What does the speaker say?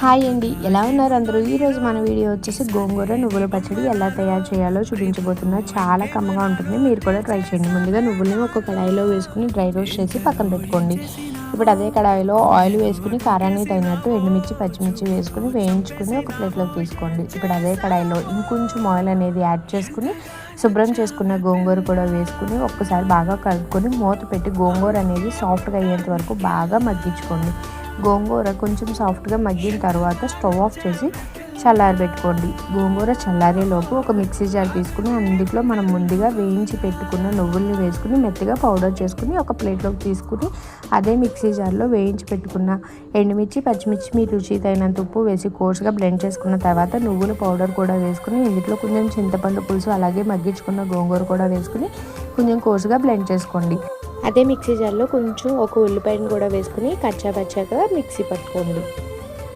Hi అండి, ఎలా ఉన్నారు అందరూ? ఈరోజు మన వీడియో వచ్చేసి గోంగూర నువ్వుల పచ్చడి ఎలా తయారు చేయాలో చూపించబోతున్నా. చాలా కమ్మగా ఉంటుంది, మీరు కూడా ట్రై చేయండి. ముందుగా నువ్వుల్ని ఒక కడాయిలో వేసుకుని డ్రై రోస్ట్ చేసి పక్కన పెట్టుకోండి. ఇప్పుడు అదే కడాయిలో ఆయిల్ వేసుకుని కారానికి తగినట్టు ఎండుమిర్చి పచ్చిమిర్చి వేసుకుని వేయించుకుని ఒక ప్లేట్లోకి తీసుకోండి. ఇప్పుడు అదే కడాయిలో ఇంకొంచెం ఆయిల్ అనేది యాడ్ చేసుకుని శుభ్రం చేసుకున్న గోంగూర కూడా వేసుకుని ఒక్కసారి బాగా కలుపుకొని మూత పెట్టి గోంగూర అనేది సాఫ్ట్గా అయ్యేంత వరకు బాగా మగ్గించుకోండి. గోంగూర కొంచెం సాఫ్ట్గా మగ్గిన తర్వాత స్టవ్ ఆఫ్ చేసి చల్లారబెట్టుకోండి. గోంగూర చల్లారేలోపు ఒక మిక్సీ జార్ తీసుకుని అందులో మనం ముందుగా వేయించి పెట్టుకున్న నువ్వుల్ని వేసుకుని మెత్తగా పౌడర్ చేసుకుని ఒక ప్లేట్లోకి తీసుకుని అదే మిక్సీ జార్లో వేయించి పెట్టుకున్న ఎండుమిర్చి పచ్చిమిర్చి మీ రుచి తగినంత ఉప్పు వేసి కోర్సుగా బ్లెండ్ చేసుకున్న తర్వాత నువ్వుల పౌడర్ కూడా వేసుకుని ఇందులో కొంచెం చింతపండు పులుసు అలాగే మగ్గించుకున్న గోంగూర కూడా వేసుకుని కొంచెం కోర్సుగా బ్లెండ్ చేసుకోండి. అదే మిక్సీ జార్లో కొంచెం ఒక ఉల్లిపాయను కూడా వేసుకుని కచ్చా పచ్చాగా మిక్సీ పట్టుకోండి.